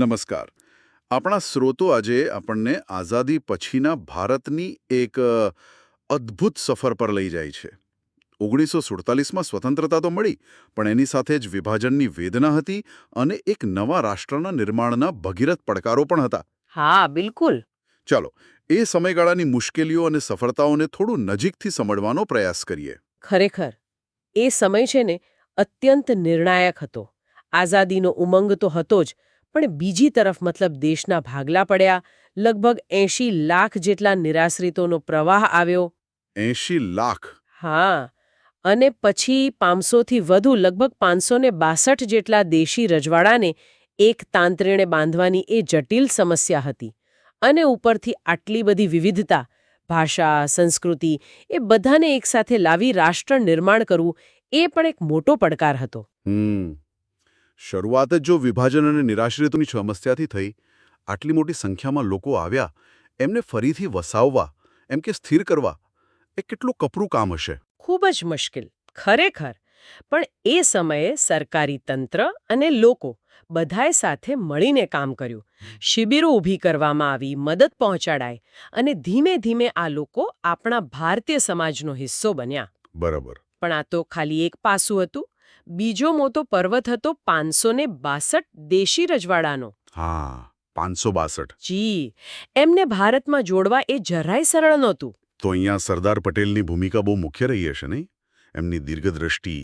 નમસ્કાર. આપણા સ્રોતો આજે આપણને આઝાદી પછીના ભારતની એક અદ્ભુત સફર પર લઈ જાય છે. 1947માં સ્વતંત્રતા તો મળી, પણ એની સાથે જ વિભાજનની વેદના હતી અને એક નવા રાષ્ટ્રના નિર્માણના ભગીરથ પડકારો પણ હતા. હા, બિલકુલ. ચાલો, એ સમયગાળાની મુશ્કેલીઓ અને સફળતાઓને થોડું નજીકથી સમજવાનો પ્રયાસ કરીએ. ખરેખર એ સમય છે ને અત્યંત નિર્ણાયક હતો. આઝાદીનો ઉમંગ તો હતો જ, પણ બીજી તરફ મતલબ દેશના ભાગલા પડ્યા, લગભગ 80 લાખ જેટલા નિરાશ્રિતોનો પ્રવાહ આવ્યો. 80 લાખ! હા, અને પછી 500થી વધુ લગભગ 562 જેટલા દેશી રજવાડાને એક તાંત્રિણે બાંધવાની એ જટિલ સમસ્યા હતી. અને ઉપરથી આટલી બધી વિવિધતા, ભાષા, સંસ્કૃતિ, એ બધાને એકસાથે લાવી રાષ્ટ્ર નિર્માણ કરવું એ પણ એક મોટો પડકાર હતો. શરૂઆત જ જો વિભાજન અને નિરાશ્રિતોની સમસ્યાથી થઈ, આટલી મોટી સંખ્યામાં લોકો આવ્યા, એમને ફરીથી વસાવવા, એમ કે સ્થિર કરવા, એ કેટલું કપરું કામ હશે. ખૂબ જ મુશ્કેલ, ખરેખર. પણ એ સમયે સરકારી તંત્ર અને લોકો બધાએ સાથે મળીને કામ કર્યું. શિબિરો ઊભી કરવામાં આવી, મદદ પહોંચાડાય, અને ધીમે ધીમે આ લોકો આપણા ભારતીય સમાજનો હિસ્સો બન્યા. બરાબર. પણ આ તો ખાલી એક પાસું હતું. બીજો મોટો પર્વત હતો 562 દેશી રજવાડાનો. હા, 562. જી, એમને ભારતમાં જોડવા એ જરાય સરળ નહોતું. તો અહીંયા સરદાર પટેલની ભૂમિકા બહુ મુખ્ય રહી હશે નહીં? એમની દીર્ઘદ્રષ્ટિ,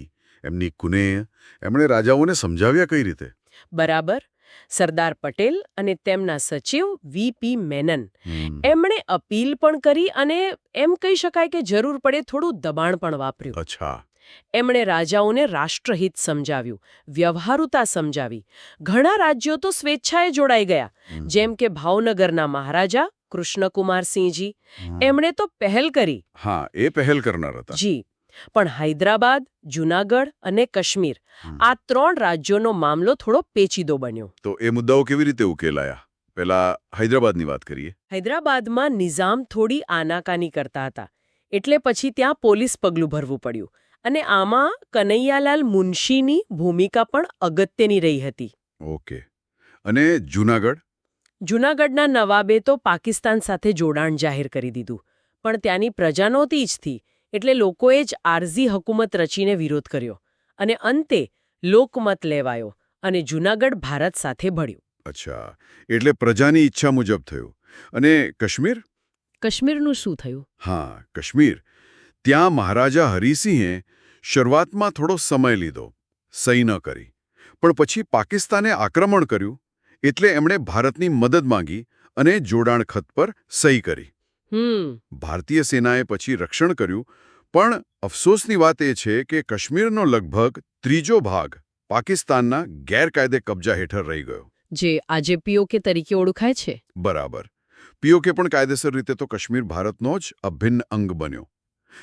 એમની કુનેહ, એમણે રાજાઓને સમજાવ્યા કઈ રીતે? બરાબર. સરદાર પટેલ અને તેમના સચિવ વીપી મેનન, એમણે અપીલ પણ કરી અને એમ કહી શકાય કે જરૂર પડે થોડું દબાણ પણ વાપર્યું. અચ્છા. એમણે રાજાઓને રાષ્ટ્રહિત સમજાવ્યું, વ્યવહારુતા સમજાવી. ઘણા રાજ્યો તો સ્વેચ્છાએ જોડાઈ ગયા, જેમ કે ભાવનગરના મહારાજા કૃષ્ણકુમારસિંહજી. એમણે તો પહેલ કરી. હા, એ પહેલ કરનાર હતા. જી. પણ હૈદરાબાદ, જૂનાગઢ અને કાશ્મીર, આ 3 રાજ્યોનો મામલો થોડો પેચીદો બન્યો. તો એ મુદ્દાઓ કેવી રીતે ઉકેલાયા? પહેલા હૈદરાબાદની વાત કરીએ. હૈદરાબાદમાં નિઝામ થોડી આનાકાની કરતા હતા, એટલે પછી ત્યાં પોલીસ પગલું ભરવું પડ્યું. અને આમાં કનૈયાલાલ મુનશીની ભૂમિકા પણ અગત્યની રહી હતી. ઓકે. અને જૂનાગઢ? જૂનાગઢના નવાબે તો પાકિસ્તાન સાથે જોડાણ જાહેર કરી દીધું, પણ ત્યાંની પ્રજા નહોતી ઈચ્છતી, એટલે લોકોએ જ આરઝી હકુમત રચીને વિરોધ કર્યો. અને અંતે લોકમત લેવાયો અને જૂનાગઢ ભારત સાથે ભળ્યું. અચ્છા, એટલે પ્રજાની ઈચ્છા મુજબ થયું. અને કાશ્મીર? કાશ્મીરનું શું થયું? હા, કાશ્મીર. ત્યાં મહારાજા હરિસિંહે શરૂઆતમાં થોડો સમય લીધો, સહી ન કરી. પણ પછી પાકિસ્તાને આક્રમણ કર્યું, એટલે એમણે ભારતની મદદ માંગી અને જોડાણ ખત પર સહી કરી. ભારતીય સેનાએ પછી રક્ષણ કર્યું, પણ અફસોસની વાત એ છે કે કાશ્મીરનો લગભગ 3જો ભાગ પાકિસ્તાનના ગેરકાયદે કબજા હેઠળ રહી ગયો. જે આજે પીઓકે તરીકે ઓળખાય છે. બરાબર. પીઓકે પણ કાયદેસર રીતે તો કાશ્મીર ભારતનો જ અભિન્ન અંગ બન્યો.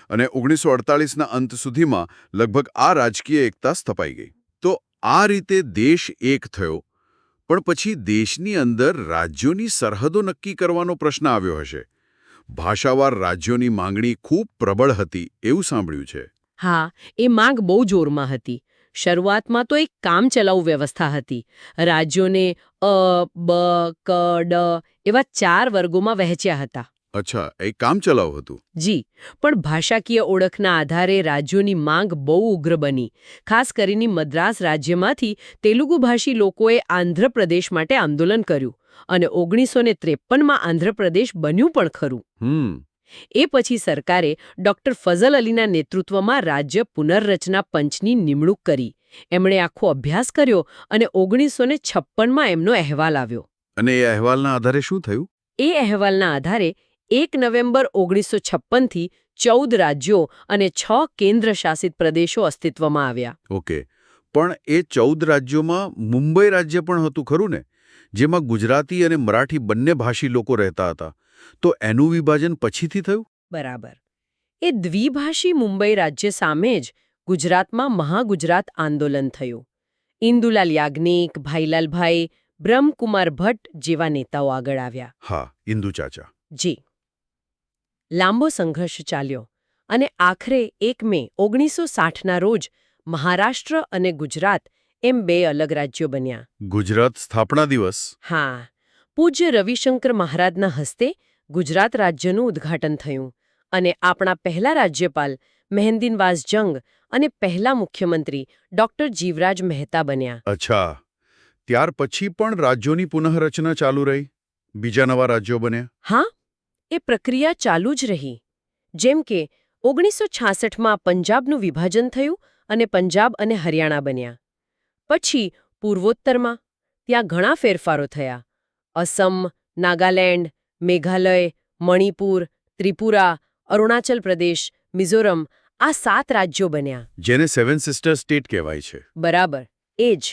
અને 1948ના અંત સુધીમાં લગભગ આ રાજકીય એકતા સ્થપાઈ ગઈ. તો આ રીતે દેશ એક થયો, પણ પછી દેશની અંદર રાજ્યોની સરહદો નક્કી કરવાનો પ્રશ્ન આવ્યો હશે. ભાષાવાર રાજ્યોની માંગણી ખૂબ પ્રબળ હતી એવું સાંભળ્યું છે. હા, એ માંગ બહુ જોરમાં હતી. શરૂઆતમાં તો એક કામચલાઉ વ્યવસ્થા હતી. રાજ્યોને અ, બ, ક, ડ એવા 4 વર્ગોમાં વહેંચ્યા હતા. અચ્છા, એ કામચલાઉ હતું. જી, પણ ભાષાકીય ઓળખના આધારે રાજ્યોની માંગ બહુ ઉગ્ર બની. ખાસ કરીને મદ્રાસ રાજ્યમાંથી તેલુગુભાષી લોકોએ આંધ્રપ્રદેશ માટે આંદોલન કર્યું અને 1953માં આંધ્રપ્રદેશ બન્યું પણ ખરું. એ પછી સરકારે ડોક્ટર ફઝલ અલીના નેતૃત્વમાં રાજ્ય પુનર્રચના પંચની નિમણૂક કરી. એમણે આખો અભ્યાસ કર્યો અને 1956માં એમનો અહેવાલ આવ્યો. અને એ અહેવાલના આધારે શું થયું? એ અહેવાલના આધારે 1 નવેમ્બર 1956થી 14 રાજ્યો અને 6 કેન્દ્ર શાસિત પ્રદેશો અસ્તિત્વમાં આવ્યા. ઓકે, પણ એ 14 રાજ્યોમાં મુંબઈ રાજ્ય પણ હતું ખરું ને, જેમાં ગુજરાતી અને મરાઠી બંને ભાષી લોકો રહેતા હતા. તો એનું વિભાજન પછીથી થયું? બરાબર. એ દ્વિભાષી મુંબઈ રાજ્ય સામે જ ગુજરાતમાં મહાગુજરાત આંદોલન થયું. ઇન્દુલાલ યાજ્ઞિક, ભાઈલાલભાઈ, બ્રહ્મકુમાર ભટ્ટ જેવા નેતાઓ આગળ આવ્યા. હા, ઇન્દુ ચાચા. જી. લાંબો સંઘર્ષ ચાલ્યો અને આખરે 1 મે 1960ના રોજ મહારાષ્ટ્ર અને ગુજરાત એમ 2 અલગ રાજ્યો બન્યા. ગુજરાત સ્થાપના દિવસ. હા, પૂજ્ય રવિશંકર મહારાજના હસ્તે ગુજરાત રાજ્યનું ઉદ્ઘાટન થયું અને આપણા પહેલા રાજ્યપાલ મહેંદીનવાઝ જંગ અને પહેલા મુખ્યમંત્રી ડોક્ટર જીવરાજ મહેતા બન્યા. અચ્છા, ત્યાર પછી પણ રાજ્યોની પુનઃરચના ચાલુ રહી? બીજા નવા રાજ્યો બન્યા? હા, એ પ્રક્રિયા ચાલુ જ રહી. જેમ કે 1966માં પંજાબનું વિભાજન થયું અને પંજાબ અને હરિયાણા બન્યા. પછી પૂર્વોત્તરમાં ત્યાં ઘણા ફેરફારો થયા. અસમ, નાગાલેન્ડ, મેઘાલય, મણિપુર, ત્રિપુરા, અરુણાચલ પ્રદેશ, મિઝોરમ આ 7 રાજ્યો બન્યા. જેને સેવન સિસ્ટર સ્ટેટ કહેવાય છે. બરાબર, એ જ.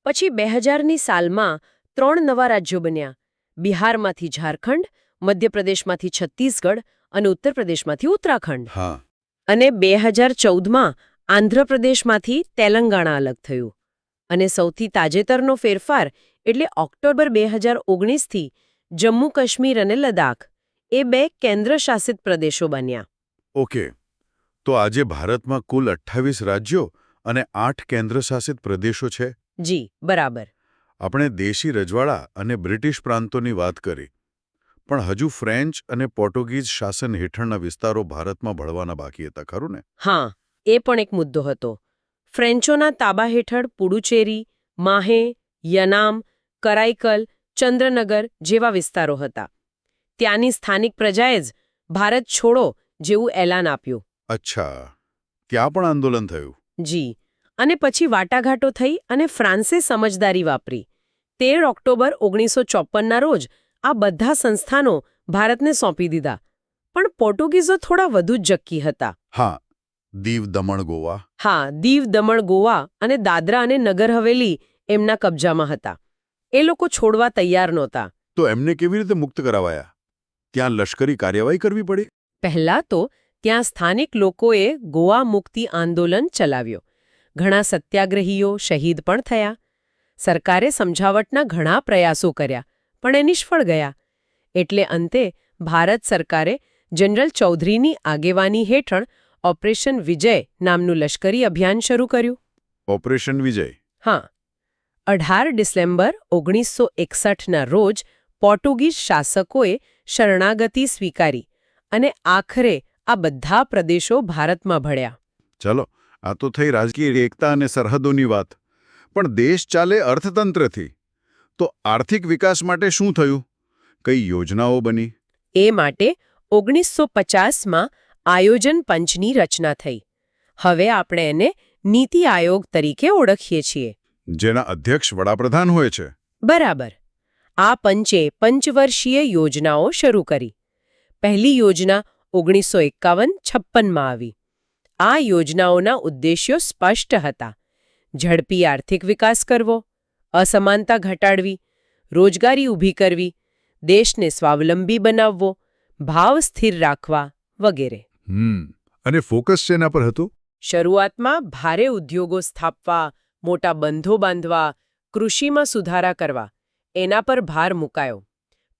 પછી 2000ની સાલમાં 3 નવા રાજ્યો બન્યા. બિહારમાંથી ઝારખંડ, મધ્યપ્રદેશમાંથી છત્તીસગઢ અને ઉત્તર પ્રદેશમાંથી ઉત્તરાખંડ. હા. અને 2014માં આંધ્રપ્રદેશમાંથી તેલંગાણા અલગ થયું. અને સૌથી તાજેતરનો ફેરફાર એટલે ઓક્ટોબર 2019થી જમ્મુ કાશ્મીર અને લદ્દાખ એ 2 કેન્દ્રશાસિત પ્રદેશો બન્યા. ઓકે, તો આજે ભારતમાં કુલ 28 રાજ્યો અને 8 કેન્દ્રશાસિત પ્રદેશો છે. જી, બરાબર. આપણે દેશી રજવાડા અને બ્રિટિશ પ્રાંતોની વાત કરી, પણ હજુ ફ્રેન્ચ અને પોર્ટુગીઝ શાસન હેઠળના વિસ્તારો ભારતમાં ભળવાના બાકી હતા, ખરું ને? હા, એ પણ એક મુદ્દો હતો. ફ્રેન્ચોના તાબા હેઠળ પુડુચેરી, માહે, યનામ, કરાઈકલ, ચંદ્રનગર જેવા વિસ્તારો હતા. ત્યાંની સ્થાનિક પ્રજાએ જ ભારત છોડો જેવું એલાન આપ્યું. અચ્છા, ત્યાં પણ આંદોલન થયું? જી, અને પછી વાટાઘાટો થઈ અને ફ્રાન્સે સમજદારી વાપરી. 13 ઓક્ટોબર 1954ના રોજ આ બધા સંસ્થાનો ભારતને સોંપી દીધા. પણ પોર્ટુગીઝો થોડા વધુ જ જક્કી હતા. હા, દીવ, દમણ, ગોવા. હા, દીવ, દમણ, ગોવા અને દાદરા અને નગર હવેલી એમના કબજામાં હતા. એ લોકો છોડવા તૈયાર નહોતા. તો એમને કેવી રીતે મુક્ત કરાવાયા? ત્યાં લશ્કરી કાર્યવાહી કરવી પડી? પહેલા તો ત્યાં સ્થાનિક લોકોએ ગોવા મુક્તિ આંદોલન ચલાવ્યો. ઘણા સત્યાગ્રહીઓ શહીદ પણ થયા. સરકારે સમજાવટના ઘણા પ્રયાસો કર્યા, પણ એ નિષ્ફળ ગયા. એટલે અંતે ભારત સરકારે જનરલ ચૌધરીની આગેવાની હેઠળ ઓપરેશન વિજય નામનું લશ્કરી અભિયાન શરૂ કર્યું. ઓપરેશન વિજય? હા. 18 ડિસેમ્બર 1961ના રોજ પોર્ટુગીઝ શાસકોએ શરણાગતિ સ્વીકારી અને આખરે આ બધા પ્રદેશો ભારતમાં ભળ્યા. ચલો, આ તો થઈ રાજકીય એકતા અને સરહદોની વાત. પણ દેશ ચાલે અર્થતંત્રથી. તો આર્થિક વિકાસ માટે શું થયું? કઈ યોજનાઓ બની? એ માટે 1950માં આયોજન પંચની રચના થઈ. હવે આપણે એને નીતિ આયોગ તરીકે ઓળખીએ છીએ. જેના અધ્યક્ષ વડાપ્રધાન હોય છે. બરાબર. આ પંચે પંચવર્ષીય યોજનાઓ શરૂ કરી. પહેલી યોજના 1951-56માં આવી. આ યોજનાઓના ઉદ્દેશ્યો સ્પષ્ટ હતા. ઝડપી આર્થિક વિકાસ કરવો, અસમાનતા ઘટાડવી, રોજગારી ઊભી કરવી, દેશને સ્વાવલંબી બનાવવો, ભાવ સ્થિર રાખવા વગેરે. અને ફોકસ શેના પર હતું? શરૂઆતમાં ભારે ઉદ્યોગો સ્થાપવા, મોટા બંધો બાંધવા, કૃષિમાં સુધારા કરવા એના પર ભાર મુકાયો.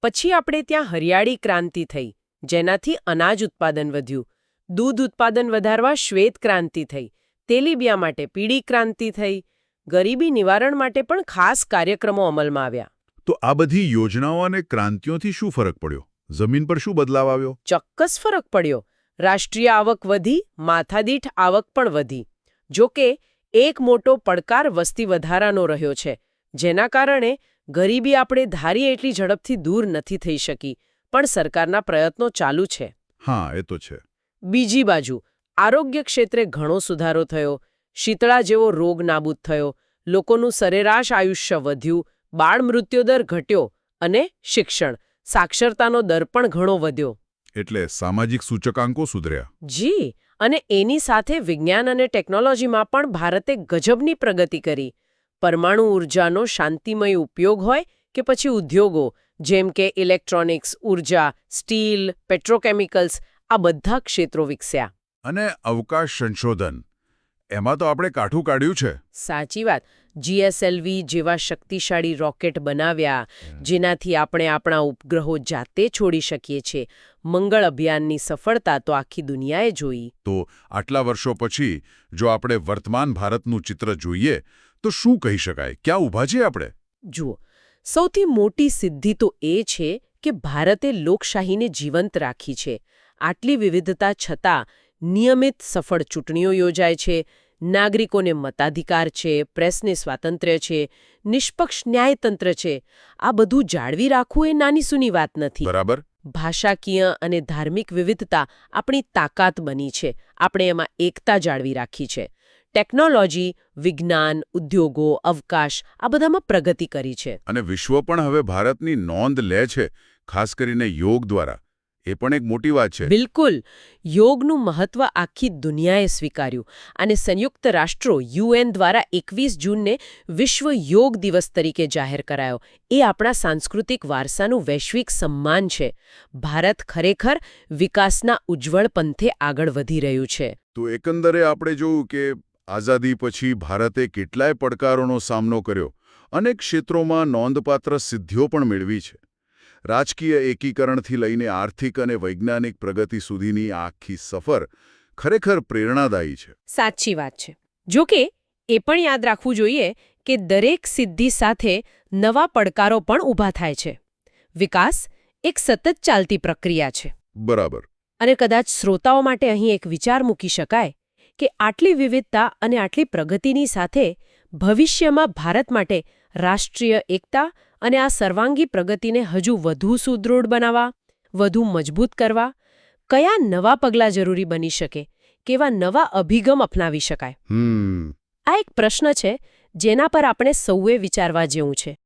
પછી આપણે ત્યાં હરિયાળી ક્રાંતિ થઈ, જેનાથી અનાજ ઉત્પાદન વધ્યું. દૂધ ઉત્પાદન વધારવા શ્વેત ક્રાંતિ થઈ. તેલીબિયા માટે પીળી ક્રાંતિ થઈ. ગરીબી નિવારણ માટે પણ ખાસ કાર્યક્રમો અમલમાં આવ્યા. તો આ બધી યોજનાઓ અને ક્રાંતિઓથી શું ફરક પડ્યો? જમીન પર શું બદલાવ આવ્યો? ચોક્કસ ફરક પડ્યો. રાષ્ટ્રીય આવક વધી, માથાદીઠ આવક પણ વધી. જો કે એક મોટો પડકાર વસ્તી વધારાનો રહ્યો છે, જેના કારણે ગરીબી આપણે ધારીએ એટલી ઝડપથી દૂર નથી થઈ શકી, પણ સરકારના પ્રયત્નો ચાલુ છે. હા, એ તો છે. બીજી બાજુ આરોગ્ય ક્ષેત્રે ઘણો સુધારો થયો. શીતળા જેવો રોગ નાબૂદ થયો, લોકોનું સરેરાશ આયુષ્ય વધ્યું, બાળ મૃત્યુદર ઘટ્યો અને શિક્ષણ, સાક્ષરતાનો દર પણ ઘણો વધ્યો. એટલે સામાજિક સૂચકાંકો સુધર્યા. જી, અને એની સાથે વિજ્ઞાન અને ટેકનોલોજીમાં પણ ભારતે ગજબની પ્રગતિ કરી. પરમાણુ ઊર્જાનો શાંતિમય ઉપયોગ હોય કે પછી ઉદ્યોગો જેમ કે ઇલેક્ટ્રોનિક્સ, ઊર્જા, સ્ટીલ, પેટ્રોકેમિકલ્સ આ બધા ક્ષેત્રો વિકસ્યા. અને અવકાશ સંશોધન, એમાં તો આપણે કાઠું કાઢ્યું છે. સાચી વાત. GSLV જેવા શક્તિશાળી રોકેટ બનાવ્યા, જેનાથી આપણે આપણા ઉપગ્રહો જાતે છોડી શકીએ છીએ. મંગળ અભિયાનની સફળતા તો આખી દુનિયાએ જોઈ. તો આટલા વર્ષો પછી જો આપણે વર્તમાન ભારતનું ચિત્ર જોઈએ તો શું કહી શકાય? ક્યાં ઊભા છીએ આપણે? જુઓ, સૌથી મોટી સિદ્ધિ તો એ છે કે ભારતે લોકશાહીને જીવંત રાખી છે. આટલી વિવિધતા છતાં નિયમિત સફળ ચૂંટણીઓ યોજાય છે, નાગરિકોને મતાધિકાર છે, પ્રેસને સ્વાતંત્ર્ય છે, નિષ્પક્ષ ન્યાયતંત્ર છે. આ બધું જાળવી રાખવું એ નાની સૂની વાત નથી. બરાબર. ભાષાકીય અને ધાર્મિક વિવિધતા આપણી તાકાત બની છે. આપણે એમાં એકતા જાળવી રાખી છે. ટેકનોલોજી, વિજ્ઞાન, ઉદ્યોગો, અવકાશ આ બધામાં પ્રગતિ કરી છે. અને વિશ્વ પણ હવે ભારતની નોંધ લે છે, ખાસ કરીને યોગ દ્વારા. એ પણ એક મોટી વાત છે. બિલકુલ. યોગનું મહત્વ આખી દુનિયાએ સ્વીકાર્યું અને સંયુક્ત રાષ્ટ્રો UN દ્વારા 21 જૂનને વિશ્વ યોગ દિવસ તરીકે જાહેર કરાયો. એ આપણા સાંસ્કૃતિક વારસાનું વૈશ્વિક સન્માન છે. ભારત ખરેખર વિકાસના ઉજ્જવળ પંથે આગળ વધી રહ્યું છે. તો એકંદરે આપણે જોયું કે આઝાદી પછી ભારતે કેટલાય પડકારોનો સામનો કર્યો. અનેક ક્ષેત્રોમાં નોંધપાત્ર સિદ્ધિઓ પણ મેળવી છે. રાજકીય એકીકરણથી લઈને આર્થિક અને વૈજ્ઞાનિક પ્રગતિ સુધીની આખી સફર ખરેખર પ્રેરણાદાયી છે. સાચી વાત છે. જો કે એ પણ યાદ રાખવું જોઈએ કે દરેક સિદ્ધિ સાથે નવા પડકારો પણ ઊભા થાય છે. વિકાસ એક સતત ચાલતી પ્રક્રિયા છે. બરાબર. અને કદાચ શ્રોતાઓ માટે અહીં એક વિચાર મૂકી શકાય કે આટલી વિવિધતા અને આટલી પ્રગતિની સાથે ભવિષ્યમાં ભારત માટે રાષ્ટ્રીય એકતા અને આ સર્વાંગી પ્રગતિને હજુ વધુ સુદૃઢ બનાવવા, વધુ મજબૂત કરવા, કયા નવા પગલાં જરૂરી બની શકે, કેવા નવા અભિગમ અપનાવી શકાય? આ એક પ્રશ્ન છે જેના પર આપણે સૌએ વિચારવા જેવું છે.